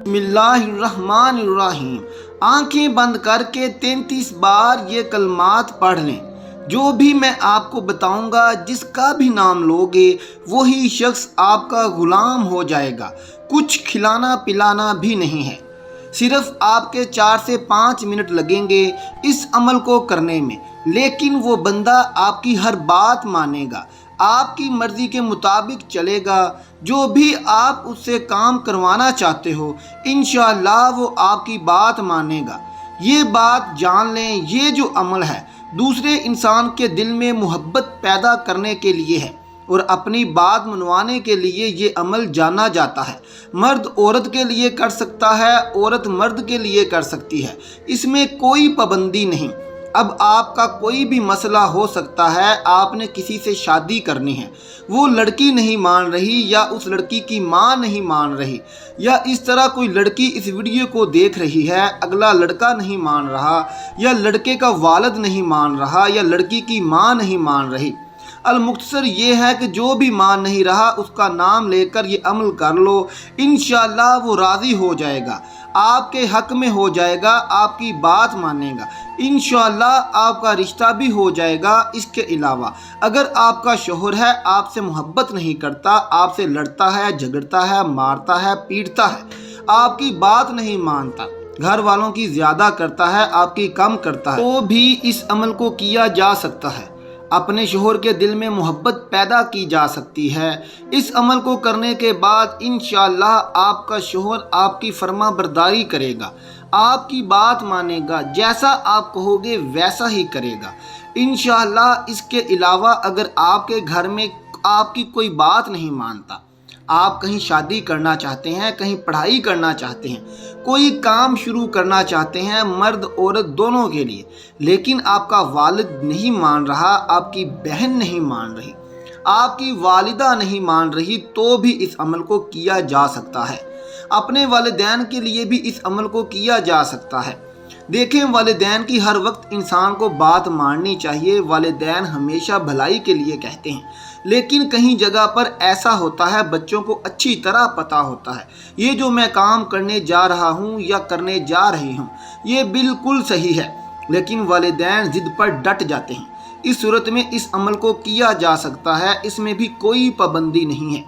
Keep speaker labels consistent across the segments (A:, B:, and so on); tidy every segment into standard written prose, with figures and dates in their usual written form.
A: بسم اللہ الرحمن الرحیم۔ آنکھیں بند کر کے 33 بار یہ کلمات پڑھ لیں۔ جو بھی میں آپ کو بتاؤں گا، جس کا بھی نام لوگے، وہی شخص آپ کا غلام ہو جائے گا۔ کچھ کھلانا پلانا بھی نہیں ہے، صرف آپ کے 4 سے 5 منٹ لگیں گے اس عمل کو کرنے میں، لیکن وہ بندہ آپ کی ہر بات مانے گا، آپ کی مرضی کے مطابق چلے گا۔ جو بھی آپ اس سے کام کروانا چاہتے ہو، انشاءاللہ وہ آپ کی بات مانے گا۔ یہ بات جان لیں، یہ جو عمل ہے دوسرے انسان کے دل میں محبت پیدا کرنے کے لیے ہے، اور اپنی بات منوانے کے لیے یہ عمل جانا جاتا ہے۔ مرد عورت کے لیے کر سکتا ہے، عورت مرد کے لیے کر سکتی ہے، اس میں کوئی پابندی نہیں۔ اب آپ کا کوئی بھی مسئلہ ہو سکتا ہے، آپ نے کسی سے شادی کرنی ہے، وہ لڑکی نہیں مان رہی، یا اس لڑکی کی ماں نہیں مان رہی، یا اس طرح کوئی لڑکی اس ویڈیو کو دیکھ رہی ہے، اگلا لڑکا نہیں مان رہا، یا لڑکے کا والد نہیں مان رہا، یا لڑکی کی ماں نہیں مان رہی۔ المختصر یہ ہے کہ جو بھی مان نہیں رہا اس کا نام لے کر یہ عمل کر لو، انشاءاللہ وہ راضی ہو جائے گا، آپ کے حق میں ہو جائے گا، آپ کی بات مانے گا، انشاءاللہ آپ کا رشتہ بھی ہو جائے گا۔ اس کے علاوہ اگر آپ کا شوہر ہے، آپ سے محبت نہیں کرتا، آپ سے لڑتا ہے، جھگڑتا ہے، مارتا ہے، پیٹتا ہے، آپ کی بات نہیں مانتا، گھر والوں کی زیادہ کرتا ہے، آپ کی کم کرتا ہے، تو بھی اس عمل کو کیا جا سکتا ہے۔ اپنے شوہر کے دل میں محبت پیدا کی جا سکتی ہے۔ اس عمل کو کرنے کے بعد انشاءاللہ آپ کا شوہر آپ کی فرما برداری کرے گا، آپ کی بات مانے گا، جیسا آپ کہو گے ویسا ہی کرے گا انشاءاللہ۔ اس کے علاوہ اگر آپ کے گھر میں آپ کی کوئی بات نہیں مانتا، آپ کہیں شادی کرنا چاہتے ہیں، کہیں پڑھائی کرنا چاہتے ہیں، کوئی کام شروع کرنا چاہتے ہیں، مرد عورت دونوں کے لیے، لیکن آپ کا والد نہیں مان رہا، آپ کی بہن نہیں مان رہی، آپ کی والدہ نہیں مان رہی، تو بھی اس عمل کو کیا جا سکتا ہے۔ اپنے والدین کے لیے بھی اس عمل کو کیا جا سکتا ہے۔ دیکھیں، والدین کی ہر وقت انسان کو بات ماننی چاہیے، والدین ہمیشہ بھلائی کے لیے کہتے ہیں، لیکن کہیں جگہ پر ایسا ہوتا ہے بچوں کو اچھی طرح پتہ ہوتا ہے یہ جو میں کام کرنے جا رہا ہوں یا کرنے جا رہی ہوں یہ بالکل صحیح ہے، لیکن والدین ضد پر ڈٹ جاتے ہیں۔ اس صورت میں اس عمل کو کیا جا سکتا ہے، اس میں بھی کوئی پابندی نہیں ہے۔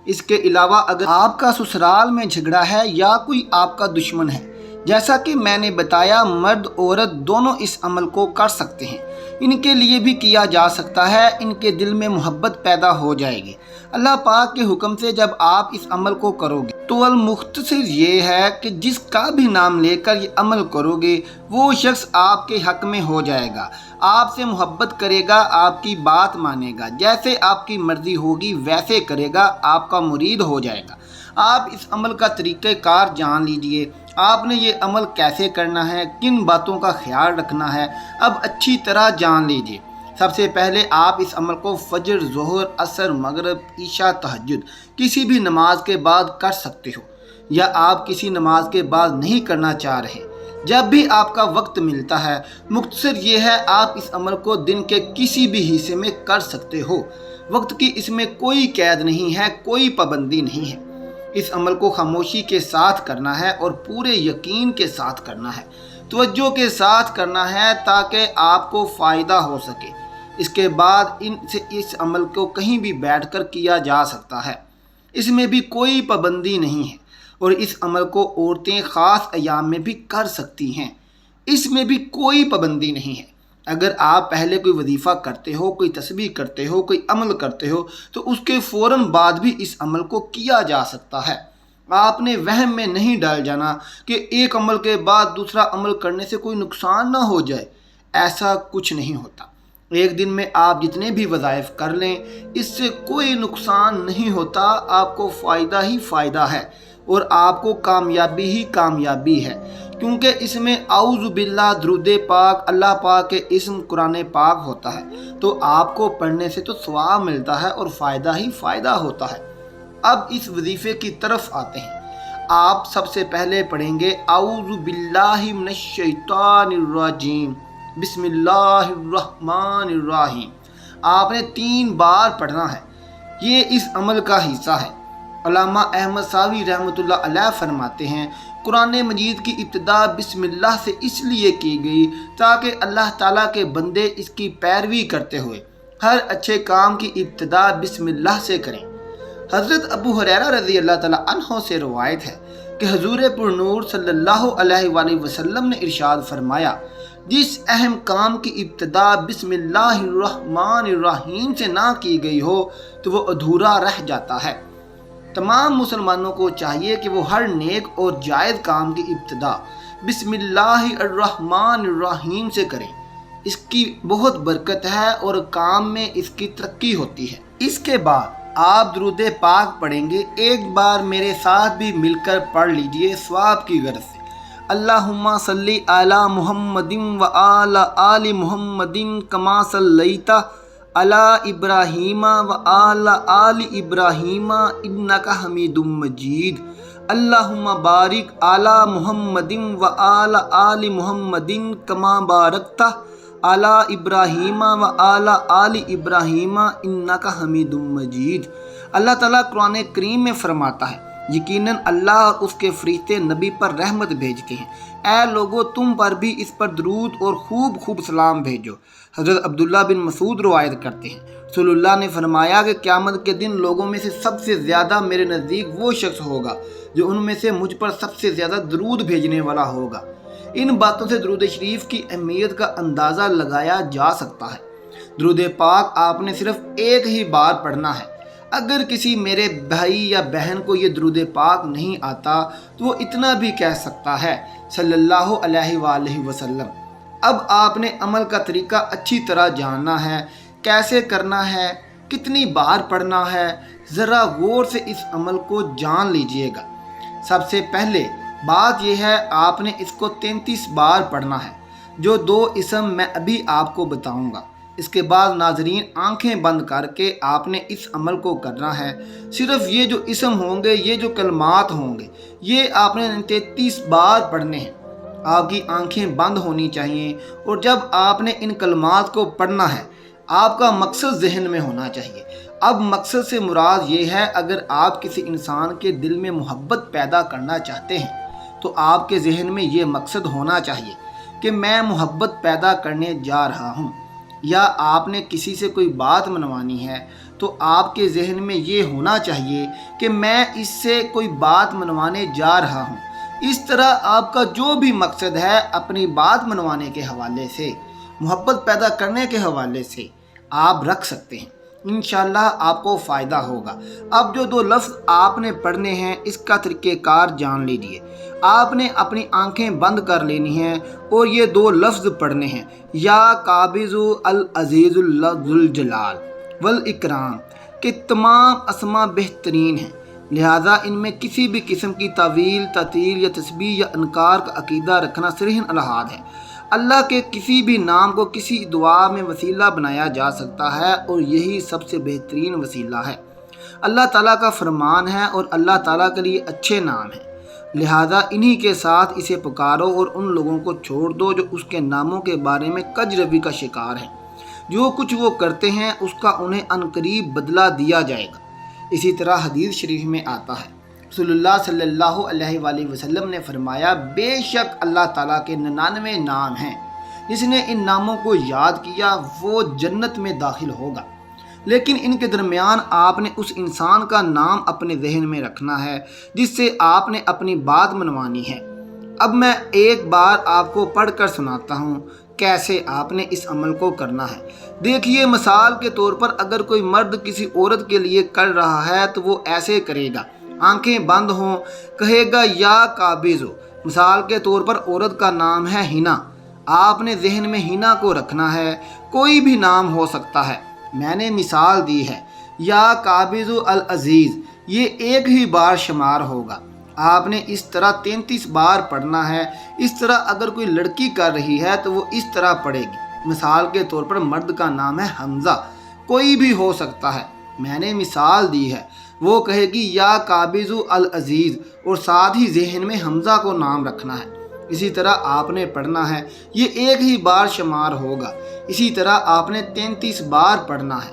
A: اس کے علاوہ اگر آپ کا سسرال میں جھگڑا ہے یا کوئی آپ کا دشمن ہے، جیسا کہ میں نے بتایا، مرد عورت دونوں اس عمل کو کر سکتے ہیں، ان کے لیے بھی کیا جا سکتا ہے، ان کے دل میں محبت پیدا ہو جائے گی اللہ پاک کے حکم سے۔ جب آپ اس عمل کو کرو گے تو المختصر یہ ہے کہ جس کا بھی نام لے کر یہ عمل کرو گے وہ شخص آپ کے حق میں ہو جائے گا، آپ سے محبت کرے گا، آپ کی بات مانے گا، جیسے آپ کی مرضی ہوگی ویسے کرے گا، آپ کا مرید ہو جائے گا۔ آپ اس عمل کا طریقہ کار جان لیجئے، آپ نے یہ عمل کیسے کرنا ہے، کن باتوں کا خیال رکھنا ہے، اب اچھی طرح جان لیجئے۔ سب سے پہلے آپ اس عمل کو فجر، ظہر، عصر، مغرب، عشاء، تہجد کسی بھی نماز کے بعد کر سکتے ہو، یا آپ کسی نماز کے بعد نہیں کرنا چاہ رہے، جب بھی آپ کا وقت ملتا ہے۔ مختصر یہ ہے، آپ اس عمل کو دن کے کسی بھی حصے میں کر سکتے ہو، وقت کی اس میں کوئی قید نہیں ہے، کوئی پابندی نہیں ہے۔ اس عمل کو خاموشی کے ساتھ کرنا ہے اور پورے یقین کے ساتھ کرنا ہے، توجہ کے ساتھ کرنا ہے تاکہ آپ کو فائدہ ہو سکے۔ اس کے بعد اس عمل کو کہیں بھی بیٹھ کر کیا جا سکتا ہے، اس میں بھی کوئی پابندی نہیں ہے، اور اس عمل کو عورتیں خاص ایام میں بھی کر سکتی ہیں، اس میں بھی کوئی پابندی نہیں ہے۔ اگر آپ پہلے کوئی وظیفہ کرتے ہو، کوئی تسبیح کرتے ہو، کوئی عمل کرتے ہو، تو اس کے فوراً بعد بھی اس عمل کو کیا جا سکتا ہے۔ آپ نے وہم میں نہیں ڈال جانا کہ ایک عمل کے بعد دوسرا عمل کرنے سے کوئی نقصان نہ ہو جائے، ایسا کچھ نہیں ہوتا۔ ایک دن میں آپ جتنے بھی وظائف کر لیں، اس سے کوئی نقصان نہیں ہوتا، آپ کو فائدہ ہی فائدہ ہے، اور آپ کو کامیابی ہی کامیابی ہے، کیونکہ اس میں اعوذ باللہ، درود پاک، اللہ پاک کے اسم، قرآن پاک ہوتا ہے، تو آپ کو پڑھنے سے تو ثواب ملتا ہے اور فائدہ ہی فائدہ ہوتا ہے۔ اب اس وظیفے کی طرف آتے ہیں۔ آپ سب سے پہلے پڑھیں گے اعوذ باللہ من الشیطان الرجیم، بسم اللہ الرحمن الرحیم۔ آپ نے 3 بار پڑھنا ہے، یہ اس عمل کا حصہ ہے۔ علامہ احمد ساوی رحمۃ اللہ علیہ فرماتے ہیں قرآن مجید کی ابتدا بسم اللہ سے اس لیے کی گئی تاکہ اللہ تعالیٰ کے بندے اس کی پیروی کرتے ہوئے ہر اچھے کام کی ابتدا بسم اللہ سے کریں۔ حضرت ابو ہریرہ رضی اللہ تعالیٰ عنہ سے روایت ہے کہ حضور پر نور صلی اللہ علیہ وآلہ وسلم نے ارشاد فرمایا، جس اہم کام کی ابتدا بسم اللہ الرحمن الرحیم سے نہ کی گئی ہو تو وہ ادھورا رہ جاتا ہے۔ تمام مسلمانوں کو چاہیے کہ وہ ہر نیک اور جائز کام کی ابتدا بسم اللہ الرحمن الرحیم سے کریں۔ اس کی بہت برکت ہے اور کام میں اس کی ترقی ہوتی ہے۔ اس کے بعد آپ درود پاک پڑھیں گے، ایک بار میرے ساتھ بھی مل کر پڑھ لیجئے ثواب کی غرض سے۔ اللہم صلی علی محمد و آل آل محمد کما صلیت علی ابراہیم و آل آل ابراہیم انک حمید مجید۔ اللہم بارک علی محمد و آل آل محمد کما بارکت علی ابراہیم و آل آل ابراہیم انک حمید مجید۔ اللہ تعالیٰ قرآن کریم میں فرماتا ہے، یقیناً اللہ اور اس کے فرشتے نبی پر رحمت بھیجتے ہیں۔ اے لوگو، تم پر بھی اس پر درود اور خوب خوب سلام بھیجو۔ حضرت عبداللہ بن مسعود روایت کرتے ہیں، رسول اللہ نے فرمایا کہ قیامت کے دن لوگوں میں سے سب سے زیادہ میرے نزدیک وہ شخص ہوگا جو ان میں سے مجھ پر سب سے زیادہ درود بھیجنے والا ہوگا۔ ان باتوں سے درود شریف کی اہمیت کا اندازہ لگایا جا سکتا ہے۔ درود پاک آپ نے صرف ایک ہی بار پڑھنا ہے۔ اگر کسی میرے بھائی یا بہن کو یہ درود پاک نہیں آتا تو وہ اتنا بھی کہہ سکتا ہے صلی اللہ علیہ وآلہ وسلم۔ اب آپ نے عمل کا طریقہ اچھی طرح جاننا ہے، کیسے کرنا ہے، کتنی بار پڑھنا ہے، ذرا غور سے اس عمل کو جان لیجئے گا۔ سب سے پہلے بات یہ ہے، آپ نے اس کو 33 بار پڑھنا ہے، جو 2 اسم میں ابھی آپ کو بتاؤں گا۔ اس کے بعد ناظرین آنکھیں بند کر کے آپ نے اس عمل کو کرنا ہے۔ صرف یہ جو اسم ہوں گے، یہ جو کلمات ہوں گے، یہ آپ نے 33 بار پڑھنے ہیں۔ آپ کی آنکھیں بند ہونی چاہیے، اور جب آپ نے ان کلمات کو پڑھنا ہے آپ کا مقصد ذہن میں ہونا چاہیے۔ اب مقصد سے مراد یہ ہے، اگر آپ کسی انسان کے دل میں محبت پیدا کرنا چاہتے ہیں تو آپ کے ذہن میں یہ مقصد ہونا چاہیے کہ میں محبت پیدا کرنے جا رہا ہوں۔ یا آپ نے کسی سے کوئی بات منوانی ہے تو آپ کے ذہن میں یہ ہونا چاہیے کہ میں اس سے کوئی بات منوانے جا رہا ہوں۔ اس طرح آپ کا جو بھی مقصد ہے اپنی بات منوانے کے حوالے سے، محبت پیدا کرنے کے حوالے سے آپ رکھ سکتے ہیں۔ انشاءاللہ آپ کو فائدہ ہوگا۔ اب جو 2 لفظ آپ نے پڑھنے ہیں اس کا طریقہ کار جان لیجئے۔ آپ نے اپنی آنکھیں بند کر لینی ہیں اور یہ 2 لفظ پڑھنے ہیں، یا قابض العزیز ذو الجلال والاکرام، کہ تمام اسما بہترین ہیں، لہذا ان میں کسی بھی قسم کی تعویل، تعطیل یا تشبیہ یا انکار کا عقیدہ رکھنا صریحاً الحاد ہے۔ اللہ کے کسی بھی نام کو کسی دعا میں وسیلہ بنایا جا سکتا ہے اور یہی سب سے بہترین وسیلہ ہے۔ اللہ تعالیٰ کا فرمان ہے اور اللہ تعالیٰ کے لیے اچھے نام ہیں، لہذا انہی کے ساتھ اسے پکارو اور ان لوگوں کو چھوڑ دو جو اس کے ناموں کے بارے میں کج روی کا شکار ہیں۔ جو کچھ وہ کرتے ہیں اس کا انہیں عنقریب بدلہ دیا جائے گا۔ اسی طرح حدیث شریف میں آتا ہے، رسول اللہ صلی اللہ علیہ وآلہ وسلم نے فرمایا، بے شک اللہ تعالیٰ کے 99 نام ہیں، جس نے ان ناموں کو یاد کیا وہ جنت میں داخل ہوگا۔ لیکن ان کے درمیان آپ نے اس انسان کا نام اپنے ذہن میں رکھنا ہے جس سے آپ نے اپنی بات منوانی ہے۔ اب میں ایک بار آپ کو پڑھ کر سناتا ہوں کیسے آپ نے اس عمل کو کرنا ہے۔ دیکھیے، مثال کے طور پر اگر کوئی مرد کسی عورت کے لیے کر رہا ہے تو وہ ایسے کرے گا، آنکھیں بند ہوں، کہے گا یا قابض ہو۔ مثال کے طور پر عورت کا نام ہے ہنا، آپ نے ذہن میں ہنا کو رکھنا ہے، کوئی بھی نام ہو سکتا ہے، میں نے مثال دی ہے، یا قابض العزیز، یہ ایک ہی بار شمار ہوگا۔ آپ نے اس طرح 33 بار پڑھنا ہے۔ اس طرح اگر کوئی لڑکی کر رہی ہے تو وہ اس طرح پڑھے گی۔ مثال کے طور پر مرد کا نام ہے حمزہ، کوئی بھی ہو سکتا ہے، میں نے مثال دی ہے، وہ کہے گی یا قابض العزیز اور ساتھ ہی ذہن میں حمزہ کو نام رکھنا ہے۔ اسی طرح آپ نے پڑھنا ہے، یہ ایک ہی بار شمار ہوگا۔ اسی طرح آپ نے 33 بار پڑھنا ہے۔